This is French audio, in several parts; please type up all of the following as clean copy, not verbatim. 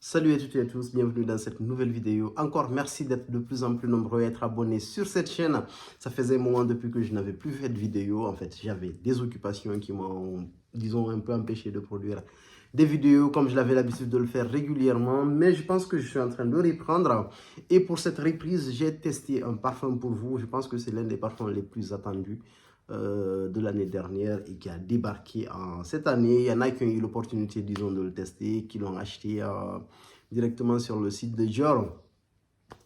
Salut à toutes et à tous, bienvenue dans cette nouvelle vidéo. Encore merci d'être de plus en plus nombreux à être abonnés sur cette chaîne. Ça faisait un moment depuis que je n'avais plus fait de vidéo. En fait, j'avais des occupations qui m'ont, disons, un peu empêché de produire des vidéos comme je l'avais l'habitude de le faire régulièrement. Mais je pense que je suis en train de reprendre. Et pour cette reprise, j'ai testé un parfum pour vous. Je pense que c'est l'un des parfums les plus attendus de l'année dernière et qui a débarqué en cette année. Il y en a qui ont eu l'opportunité, disons, de le tester, qui l'ont acheté directement sur le site de Dior.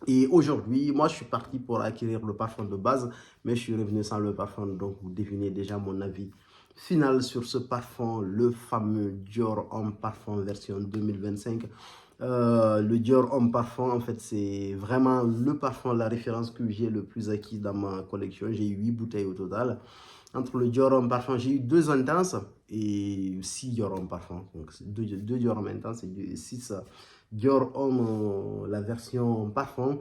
Et aujourd'hui, moi, je suis parti pour acquérir le parfum de base, mais je suis revenu sans le parfum. Donc, vous devinez déjà mon avis final sur ce parfum, le fameux Dior Homme Parfum version 2025. Le Dior Homme Parfum, en fait, c'est vraiment le parfum, la référence que j'ai le plus acquis dans ma collection. J'ai eu 8 bouteilles au total. Entre le Dior Homme Parfum, j'ai eu 2 intenses et 6 Dior Homme Parfum. Donc, 2 Dior Homme intenses et 6 Dior Homme, la version parfum.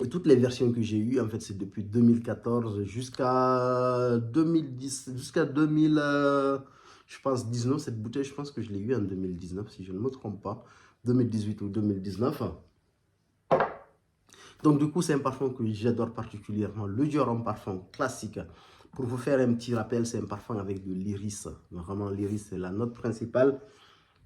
Et toutes les versions que j'ai eues, en fait, c'est depuis 2014 jusqu'à 2010, jusqu'à 2000, je pense, 19. Cette bouteille, je pense que je l'ai eue en 2019, si je ne me trompe pas. 2018 ou 2019. Donc, du coup, c'est un parfum que j'adore particulièrement. Le Dior Homme Parfum classique. Pour vous faire un petit rappel, c'est un parfum avec de l'iris. Vraiment, l'iris, c'est la note principale.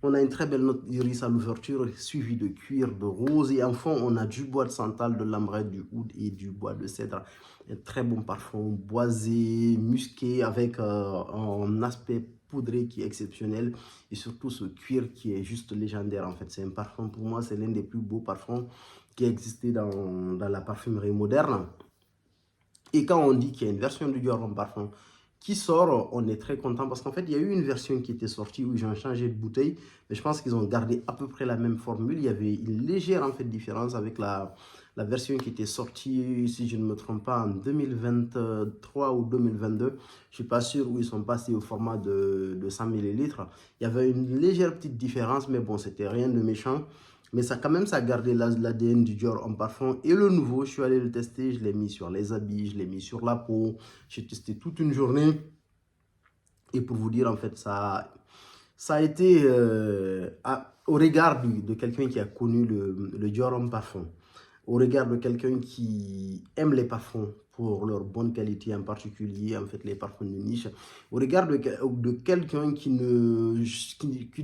On a une très belle note d'iris à l'ouverture, suivie de cuir, de rose. Et en fond, on a du bois de santal, de l'ambre, du oud et du bois de cèdre. Un très bon parfum, boisé, musqué, avec un aspect poudré qui est exceptionnel. Et surtout ce cuir qui est juste légendaire. En fait, c'est un parfum, pour moi, c'est l'un des plus beaux parfums qui a existé dans la parfumerie moderne. Et quand on dit qu'il y a une version du Dior Homme Parfum qui sort, on est très content parce qu'en fait, il y a eu une version qui était sortie où ils ont changé de bouteille, mais je pense qu'ils ont gardé à peu près la même formule. Il y avait une légère en fait différence avec la version qui était sortie, si je ne me trompe pas, en 2023 ou 2022. Je ne suis pas sûr où ils sont passés au format de 100 millilitres. Il y avait une légère petite différence, mais bon, c'était rien de méchant. Mais ça, quand même, ça a gardé l'ADN du Dior Homme Parfum. Et le nouveau, je suis allé le tester, je l'ai mis sur les habits, je l'ai mis sur la peau. J'ai testé toute une journée. Et pour vous dire, en fait, ça a été au regard de quelqu'un qui a connu le Dior Homme Parfum, au regard de quelqu'un qui aime les parfums pour leur bonne qualité, en particulier, en fait, les parfums de niche, au regard de quelqu'un qui ne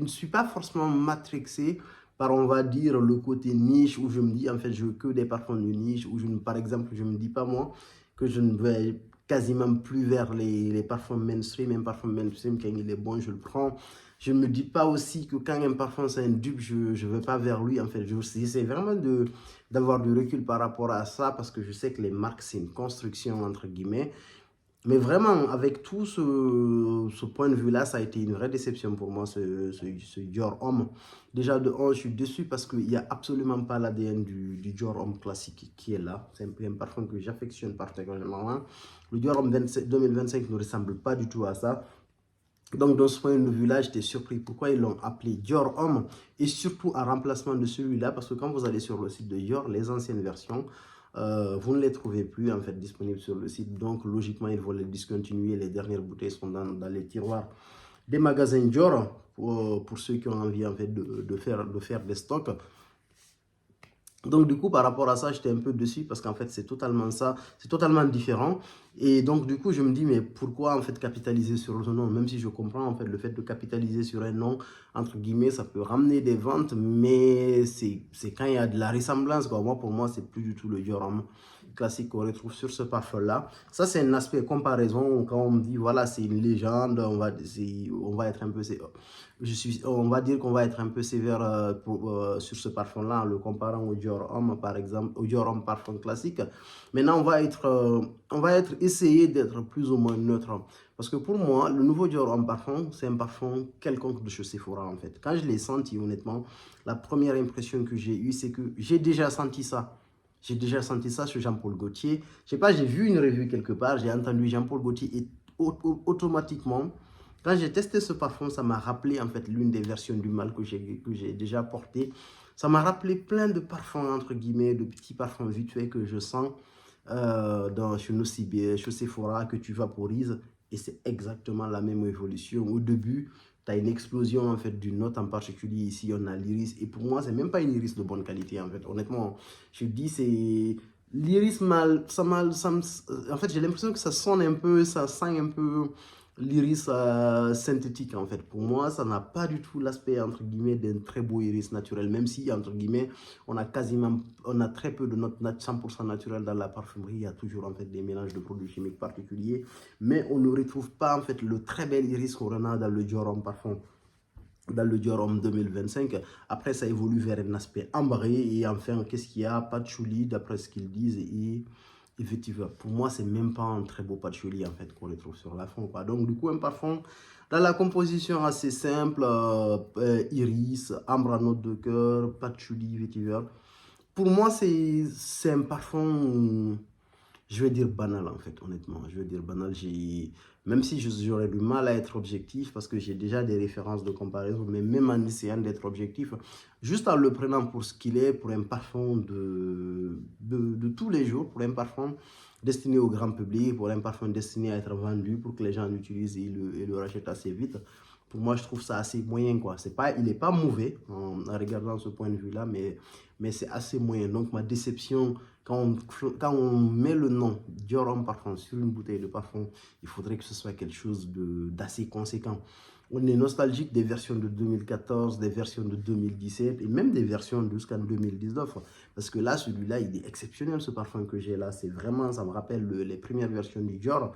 suis pas forcément matrixé par, on va dire, le côté niche, où je me dis, en fait, je veux que des parfums de niche, où par exemple, je ne me dis pas, moi, que je ne vais quasiment plus vers les parfums mainstream. Un parfum mainstream, quand il est bon, je le prends. Je ne me dis pas aussi que quand un parfum c'est un dupe, je ne vais pas vers lui. En fait, j'essaie vraiment d'avoir du recul par rapport à ça parce que je sais que les marques, c'est une construction entre guillemets. Mais vraiment, avec tout ce point de vue-là, ça a été une vraie déception pour moi, ce Dior Homme. Déjà, de 1, je suis déçu parce qu'il n'y a absolument pas l'ADN du Dior Homme classique qui est là. C'est un parfum que j'affectionne particulièrement. Le Dior Homme 2025 ne ressemble pas du tout à ça. Donc, dans ce point de vue-là, j'étais surpris pourquoi ils l'ont appelé Dior Homme et surtout en remplacement de celui-là parce que quand vous allez sur le site de Dior, les anciennes versions, vous ne les trouvez plus en fait disponibles sur le site. Donc, logiquement, ils vont les discontinuer. Les dernières bouteilles sont dans les tiroirs des magasins Dior pour ceux qui ont envie en fait de faire des stocks. Donc, du coup, par rapport à ça, j'étais un peu dessus parce qu'en fait, c'est totalement ça, c'est totalement différent. Et donc, du coup, je me dis, mais pourquoi en fait capitaliser sur le nom? Même si je comprends en fait le fait de capitaliser sur un nom, entre guillemets, ça peut ramener des ventes, mais c'est quand il y a de la ressemblance, quoi. Moi, pour moi, c'est plus du tout le Dior Homme classique qu'on retrouve sur ce parfum-là. Ça, c'est un aspect comparaison. Quand on me dit, voilà, c'est une légende, on va être un peu, on va dire qu'on va être un peu sévère sur ce parfum-là en le comparant au Dior Homme, par exemple, au Dior Homme parfum classique. Maintenant, on va essayer d'être plus ou moins neutre. Parce que pour moi, le nouveau Dior Homme parfum, c'est un parfum quelconque de chez Sephora, en fait. Quand je l'ai senti, honnêtement, la première impression que j'ai eue, c'est que j'ai déjà senti ça. J'ai déjà senti ça sur Jean-Paul Gaultier. Je sais pas, j'ai vu une revue quelque part, j'ai entendu Jean-Paul Gaultier et automatiquement, quand j'ai testé ce parfum, ça m'a rappelé en fait l'une des versions du mal que j'ai déjà porté. Ça m'a rappelé plein de parfums, entre guillemets, de petits parfums vite faits que je sens chez Nocibé, chez Sephora, que tu vaporises. Et c'est exactement la même évolution. Au début, tu as une explosion en fait d'une note en particulier. Ici, on a l'iris. Et pour moi, c'est même pas une iris de bonne qualité en fait. Honnêtement, je dis, c'est l'iris en fait, j'ai l'impression que ça sonne un peu, ça sent un peu l'iris synthétique en fait. Pour moi, ça n'a pas du tout l'aspect entre guillemets d'un très beau iris naturel, même si entre guillemets, on a très peu de notes 100% naturelles dans la parfumerie. Il y a toujours en fait des mélanges de produits chimiques particuliers, mais on ne retrouve pas en fait le très bel iris qu'on a dans le Dior Homme Parfum, dans le Dior Homme 2025. Après, ça évolue vers un aspect ambré. Et enfin, qu'est-ce qu'il y a? Patchouli, d'après ce qu'ils disent. Et effectivement, pour moi, c'est même pas un très beau patchouli en fait qu'on retrouve sur la fin, quoi. Donc, du coup, un parfum dans la composition assez simple, iris, ambre à note de cœur, patchouli, vétiver. Pour moi, c'est un parfum, je vais dire banal en fait, honnêtement. Je vais dire banal. Même si j'aurais du mal à être objectif parce que j'ai déjà des références de comparaison, mais même en essayant d'être objectif, juste en le prenant pour ce qu'il est, pour un parfum de tous les jours, pour un parfum destiné au grand public, pour un parfum destiné à être vendu, pour que les gens l'utilisent et le rachètent assez vite. Pour moi, je trouve ça assez moyen, quoi. Il n'est pas mauvais en regardant ce point de vue-là, mais c'est assez moyen. Donc, ma déception, quand on met le nom Dior Homme Parfum sur une bouteille de parfum, il faudrait que ce soit quelque chose d'assez conséquent. On est nostalgique des versions de 2014, des versions de 2017 et même des versions jusqu'en 2019. Parce que là, celui-là, il est exceptionnel, ce parfum que j'ai là. C'est vraiment, ça me rappelle les premières versions du Dior.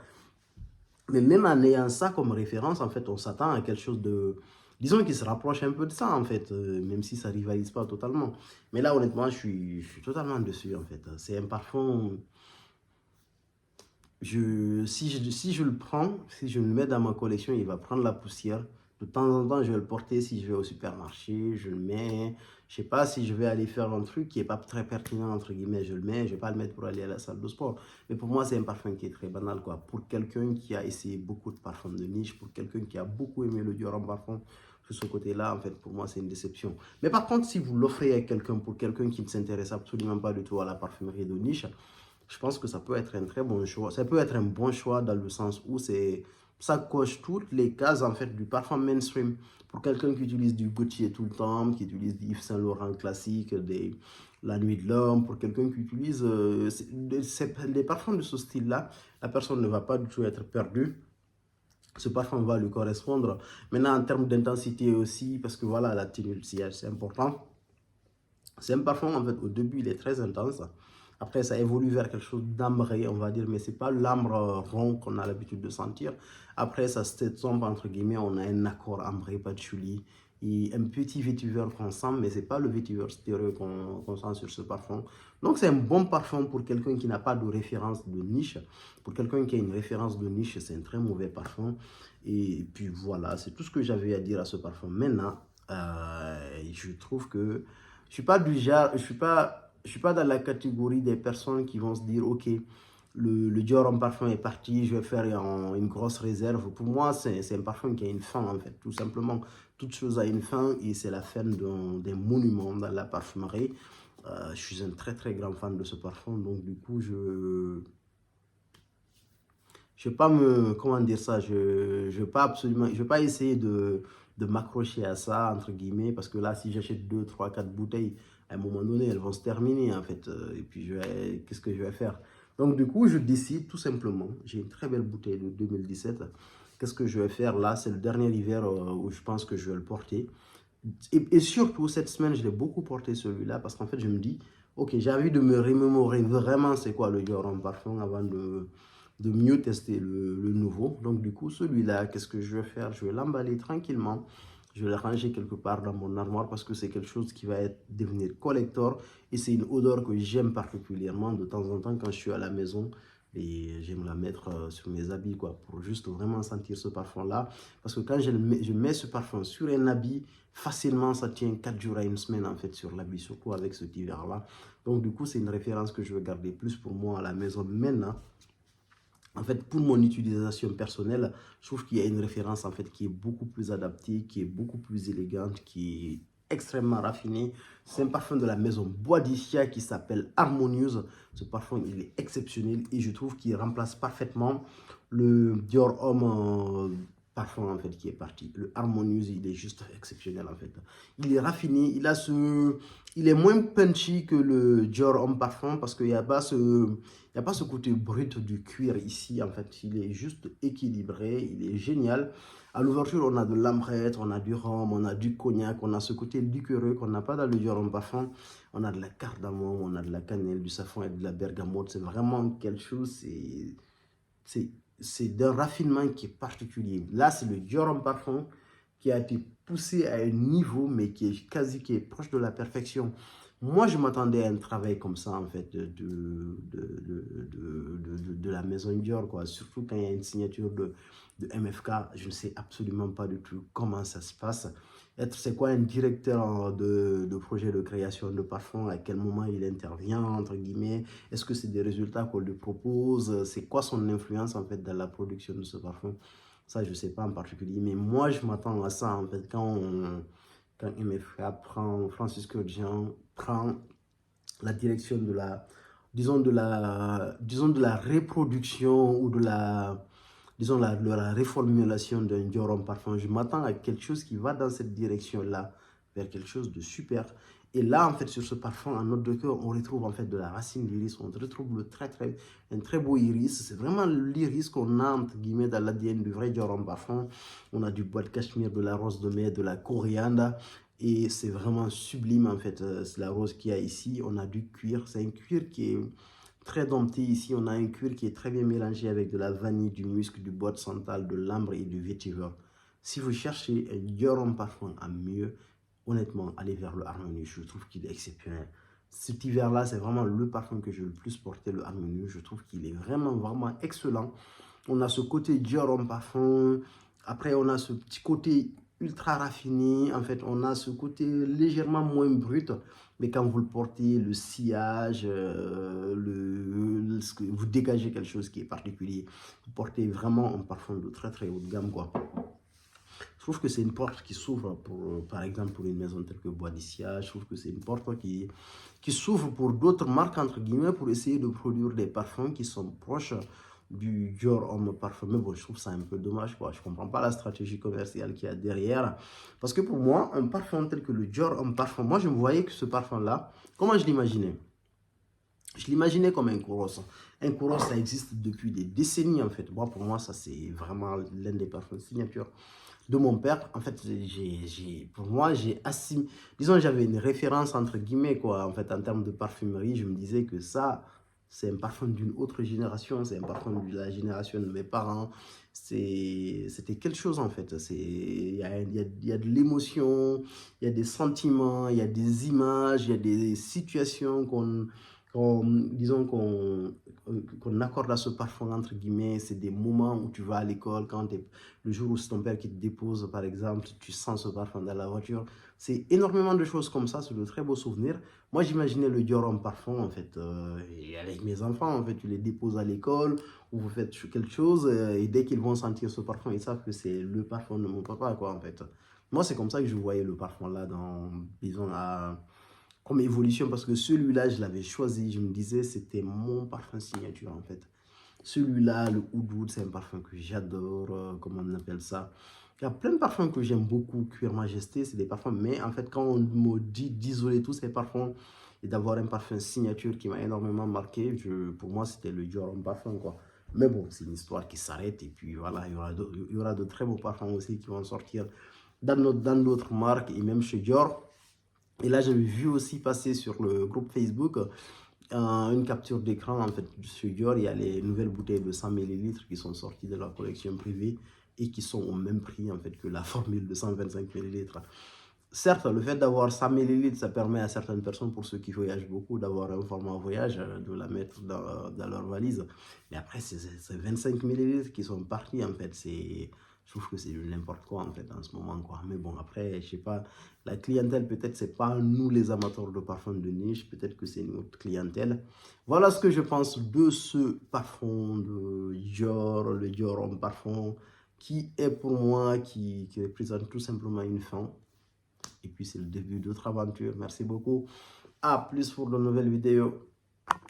Mais même en ayant ça comme référence, en fait, on s'attend à quelque chose de, disons, qui se rapproche un peu de ça, en fait, même si ça ne rivalise pas totalement. Mais là, honnêtement, je suis totalement dessus, en fait. C'est un parfum, si je le prends, si je le mets dans ma collection, il va prendre la poussière. De temps en temps, je vais le porter si je vais au supermarché, je le mets. Je sais pas si je vais aller faire un truc qui n'est pas très pertinent, entre guillemets, je le mets. Je ne vais pas le mettre pour aller à la salle de sport. Mais pour moi, c'est un parfum qui est très banal, quoi. Pour quelqu'un qui a essayé beaucoup de parfums de niche, pour quelqu'un qui a beaucoup aimé le Dior en parfum, sur ce côté-là, en fait, pour moi, c'est une déception. Mais par contre, si vous l'offrez à quelqu'un, pour quelqu'un qui ne s'intéresse absolument pas du tout à la parfumerie de niche, je pense que ça peut être un très bon choix. Ça peut être un bon choix dans le sens où ça coche toutes les cases en fait du parfum mainstream. Pour quelqu'un qui utilise du Gucci tout le temps, qui utilise du Yves Saint Laurent classique, la Nuit de l'Homme, pour quelqu'un qui utilise des parfums de ce style-là, la personne ne va pas du tout être perdue. Ce parfum va lui correspondre. Maintenant, en termes d'intensité aussi, parce que voilà, la tenue de sillage, c'est important. C'est un parfum, en fait, au début, il est très intense. Après, ça évolue vers quelque chose d'ambré, on va dire, mais ce n'est pas l'ambre rond qu'on a l'habitude de sentir. Après, ça s'estompe, entre guillemets, on a un accord ambré, patchouli, et un petit vétiver qu'on sent, mais ce n'est pas le vétiver stéréo qu'on sent sur ce parfum. Donc, c'est un bon parfum pour quelqu'un qui n'a pas de référence de niche. Pour quelqu'un qui a une référence de niche, c'est un très mauvais parfum. Et puis, voilà, c'est tout ce que j'avais à dire à ce parfum. Maintenant, je trouve que je suis pas du genre, je suis pas dans la catégorie des personnes qui vont se dire, ok, le Dior en parfum est parti, je vais faire une grosse réserve. Pour moi, c'est un parfum qui a une fin, en fait, tout simplement. Toute chose a une fin et c'est la fin d'un monument dans la parfumerie. Je suis un très très grand fan de ce parfum, donc du coup, je vais pas comment dire ça, je vais pas absolument, je vais pas essayer de m'accrocher à ça, entre guillemets, parce que là, si j'achète 2, 3, 4 bouteilles, à un moment donné, elles vont se terminer, en fait, et puis qu'est-ce que je vais faire? Donc, du coup, je décide tout simplement, j'ai une très belle bouteille de 2017, qu'est-ce que je vais faire là? C'est le dernier hiver où je pense que je vais le porter. Et surtout, cette semaine, je l'ai beaucoup porté celui-là, parce qu'en fait, je me dis, ok, j'ai envie de me remémorer vraiment c'est quoi le Dior en parfum avant de mieux tester le nouveau. Donc du coup, celui-là, qu'est-ce que je vais faire? Je vais l'emballer tranquillement. Je vais le ranger quelque part dans mon armoire parce que c'est quelque chose qui va devenir collector. Et c'est une odeur que j'aime particulièrement de temps en temps quand je suis à la maison. Et j'aime la mettre sur mes habits, quoi, pour juste vraiment sentir ce parfum-là. Parce que quand je mets ce parfum sur un habit, facilement, ça tient 4 jours à une semaine, en fait, sur l'habit, surtout avec cet hiver-là. Donc, du coup, c'est une référence que je vais garder plus pour moi à la maison maintenant. En fait, pour mon utilisation personnelle, je trouve qu'il y a une référence en fait qui est beaucoup plus adaptée, qui est beaucoup plus élégante, qui est extrêmement raffinée. C'est un parfum de la maison Bois d'Ischia qui s'appelle Harmonious. Ce parfum, il est exceptionnel et je trouve qu'il remplace parfaitement le Dior Homme parfum en fait qui est parti. Le Harmonious, il est juste exceptionnel en fait. Il est raffiné, il est moins punchy que le Dior Homme Parfum parce qu'il n'y a pas ce côté brut du cuir ici en fait. Il est juste équilibré, il est génial. À l'ouverture, on a de l'ambrette, on a du rhum, on a du cognac, on a ce côté liquoreux qu'on n'a pas dans le Dior Homme Parfum. On a de la cardamome, on a de la cannelle, du safran et de la bergamote. C'est vraiment quelque chose, c'est d'un raffinement qui est particulier. Là, c'est le Dior Homme Parfum qui a été poussé à un niveau, mais qui est proche de la perfection. Moi, je m'attendais à un travail comme ça, en fait, de la maison Dior, quoi. Surtout quand il y a une signature de MFK, je ne sais absolument pas du tout comment ça se passe. C'est quoi un directeur de projet de création de parfum, à quel moment il intervient, entre guillemets, est-ce que c'est des résultats qu'on lui propose, c'est quoi son influence, en fait, dans la production de ce parfum? Ça, je ne sais pas en particulier, mais moi, je m'attends à ça, en fait, quand MFK prend, Francis Kurkdjian prend la direction de la, disons de la reproduction ou de la reformulation d'un Dior Homme Parfum. Je m'attends à quelque chose qui va dans cette direction-là, vers quelque chose de super. Et là, en fait, sur ce parfum, en note de cœur, on retrouve en fait de la racine d'iris. On retrouve un très beau iris. C'est vraiment l'iris qu'on a, entre guillemets, dans l'ADN du vrai Dior Homme Parfum. On a du bois de cachemire, de la rose de mer, de la coriandre. Et c'est vraiment sublime, en fait. C'est la rose qu'il y a ici. On a du cuir. C'est un cuir qui est très dompté. Ici, on a un cuir qui est très bien mélangé avec de la vanille, du musc, du bois de santal, de l'ambre et du vétiver. Si vous cherchez un Dior Homme Parfum à mieux, honnêtement, allez vers le Harmonious. Je trouve qu'il est exceptionnel. Cet hiver-là, c'est vraiment le parfum que j'ai le plus porté, le Harmonious. Je trouve qu'il est vraiment excellent. On a ce côté Dior Homme Parfum. Après, on a ce petit côté ultra raffiné. En fait, on a ce côté légèrement moins brut. Mais quand vous le portez, le sillage, vous dégagez quelque chose qui est particulier. Vous portez vraiment un parfum de très haut de gamme, quoi. Je trouve que c'est une porte qui s'ouvre, par exemple, pour une maison telle que Bois d'Issia. Je trouve que c'est une porte qui s'ouvre pour d'autres marques, entre guillemets, pour essayer de produire des parfums qui sont proches du Dior Homme Parfum. Mais bon, je trouve ça un peu dommage, quoi. Je ne comprends pas la stratégie commerciale qu'il y a derrière. Parce que pour moi, un parfum tel que le Dior Homme Parfum, moi, je me voyais que ce parfum-là, comment je l'imaginais? Je l'imaginais comme un Kouros. Un Kouros, ça existe depuis des décennies, en fait. Moi, pour moi, ça, c'est vraiment l'un des parfums signature de mon père. En fait, pour moi, disons, j'avais une référence, entre guillemets, quoi. En fait, en termes de parfumerie, je me disais que ça, c'est un parfum d'une autre génération. C'est un parfum de la génération de mes parents. C'était quelque chose, en fait. Il y a de l'émotion, il y a des sentiments, il y a des images, il y a des situations disons qu'on accorde à ce parfum, entre guillemets. C'est des moments où tu vas à l'école, le jour où c'est ton père qui te dépose, par exemple, tu sens ce parfum dans la voiture. C'est énormément de choses comme ça, c'est de très beaux souvenirs. Moi, j'imaginais le Dior Homme Parfum, en fait, et avec mes enfants, en fait, tu les déposes à l'école, ou vous faites quelque chose, et dès qu'ils vont sentir ce parfum, ils savent que c'est le parfum de mon papa, quoi, en fait. Moi, c'est comme ça que je voyais le parfum là, disons, comme évolution, parce que celui-là, je l'avais choisi, je me disais, c'était mon parfum signature, en fait. Celui-là, le Oud, c'est un parfum que j'adore, comment on appelle ça. Il y a plein de parfums que j'aime beaucoup, Cuir Majesté, c'est des parfums, mais en fait, quand on me dit d'isoler tous ces parfums et d'avoir un parfum signature qui m'a énormément marqué, pour moi, c'était le Dior Homme Parfum, quoi. Mais bon, c'est une histoire qui s'arrête, et puis voilà, il y aura de très beaux parfums aussi qui vont sortir dans d'autres marques, et même chez Dior. Et là, j'avais vu aussi passer sur le groupe Facebook une capture d'écran. En fait, sur Dior, il y a les nouvelles bouteilles de 100 millilitres qui sont sorties de leur collection privée et qui sont au même prix, en fait, que la formule de 125 millilitres. Certes, le fait d'avoir 100 millilitres, ça permet à certaines personnes, pour ceux qui voyagent beaucoup, d'avoir un format voyage, de la mettre dans leur valise. Mais après, c'est 25 millilitres qui sont partis, en fait. Je trouve que c'est n'importe quoi, en fait, en ce moment, quoi. Mais bon, après, je sais pas, la clientèle, peut-être, c'est pas nous, les amateurs de parfums de niche. Peut-être que c'est notre clientèle. Voilà ce que je pense de ce parfum de Dior, le Dior Homme Parfum, qui est pour moi, qui représente tout simplement une fin. Et puis, c'est le début d'autres aventures. Merci beaucoup. À plus pour de nouvelles vidéos.